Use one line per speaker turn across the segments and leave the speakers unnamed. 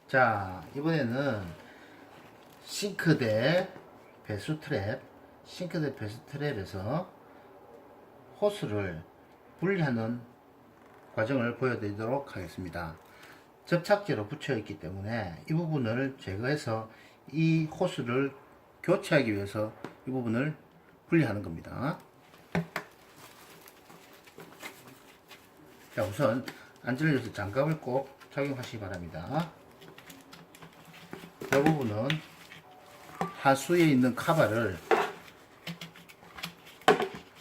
자, 이번에는 싱크대 배수 트랩에서 호스를 분리하는 과정을 보여드리도록 하겠습니다. 접착제로 붙여 있기 때문에 이 부분을 제거해서 이 호스를 교체하기 위해서 이 부분을 분리하는 겁니다. 자, 우선 안전을 위해서 장갑을 꼭 착용하시기 바랍니다. 이 부분은 하수에 있는 카바를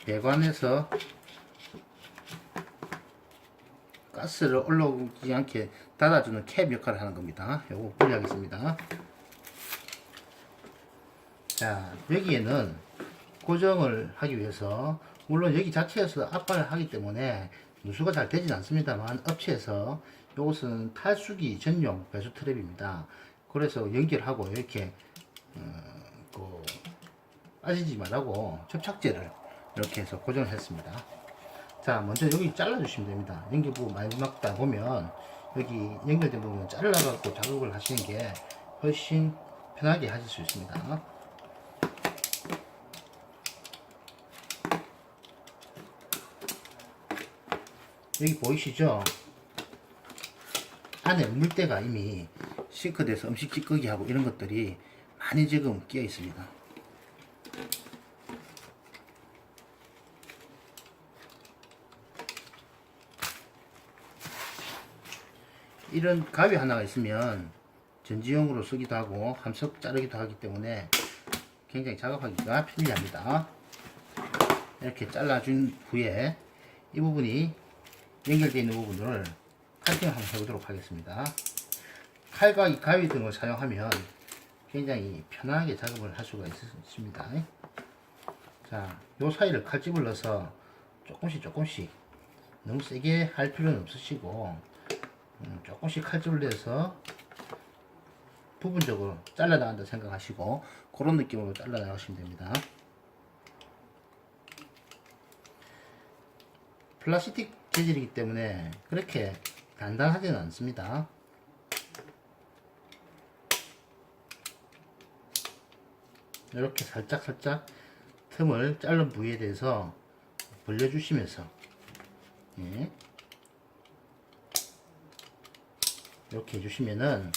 배관에서 가스를 올라오지 않게 닫아주는 캡 역할을 하는 겁니다. 요거 분리하겠습니다. 자, 여기에는 고정을 하기 위해서, 물론 여기 자체에서 압발을 하기 때문에 누수가 잘 되진 않습니다만, 업체에서 이것은 탈수기 전용 배수 트랩입니다. 그래서 연결하고 이렇게 빠지지 말라고 접착제를 이렇게 해서 고정을 했습니다. 자, 먼저 여기 잘라주시면 됩니다. 연결 부분 많이 막다 보면 여기 연결된 부분 잘라갖고 작업을 하시는 게 훨씬 편하게 하실 수 있습니다. 여기 보이시죠? 안에 물때가 이미 싱크대에서 음식 찌꺼기 하고 이런 것들이 많이 지금 끼어 있습니다. 이런 가위 하나가 있으면 전지용으로 쓰기도 하고 함석 자르기도 하기 때문에 굉장히 작업하기가 편리합니다. 이렇게 잘라준 후에 이 부분이 연결되어 있는 부분을 카팅을 한번 해보도록 하겠습니다. 칼과 이 가위 등을 사용하면 굉장히 편하게 작업을 할 수가 있습니다. 자, 요 사이를 칼집을 넣어서 조금씩 너무 세게 할 필요는 없으시고 조금씩 칼집을 내서 부분적으로 잘라나간다 생각하시고 그런 느낌으로 잘라나가시면 됩니다. 플라스틱 재질이기 때문에 그렇게 단단하지는 않습니다. 이렇게 살짝 틈을 자른 부위에 대해서 벌려주시면서, 예, 이렇게 해주시면은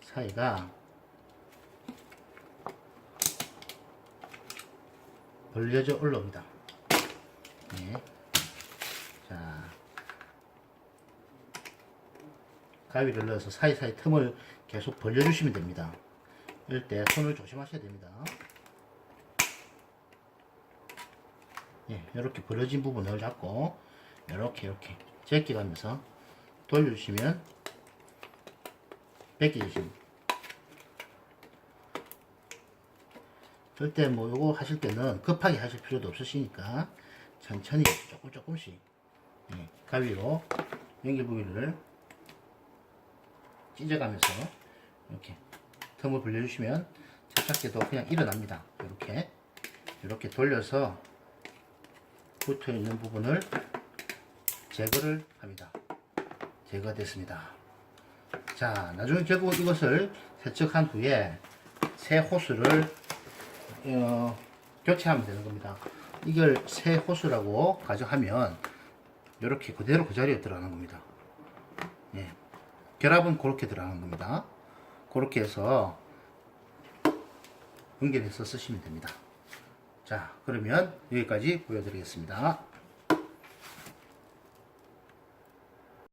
사이가 벌려져 올라옵니다. 예. 자, 가위를 넣어서 사이사이 틈을 계속 벌려주시면 됩니다. 이럴 때 손을 조심하셔야 됩니다. 예, 이렇게 벌어진 부분을 잡고 이렇게 제껴가면서 돌려주시면 벗겨지십니다. 절대 뭐 요거 하실 때는 급하게 하실 필요도 없으시니까 천천히 조금씩, 예, 가위로 연결 부위를 찢어가면서 이렇게 틈을 벌려주시면 접착제도 그냥 일어납니다. 이렇게 돌려서 붙어있는 부분을 제거를 합니다. 제거됐습니다. 자, 나중에 결국 이것을 세척한 후에 새 호스를 교체하면 되는 겁니다. 이걸 새 호스라고 가정하면 이렇게 그대로 그 자리에 들어가는 겁니다. 예, 결합은 그렇게 들어가는 겁니다. 그렇게 해서 연결해서 쓰시면 됩니다. 자, 그러면 여기까지 보여드리겠습니다.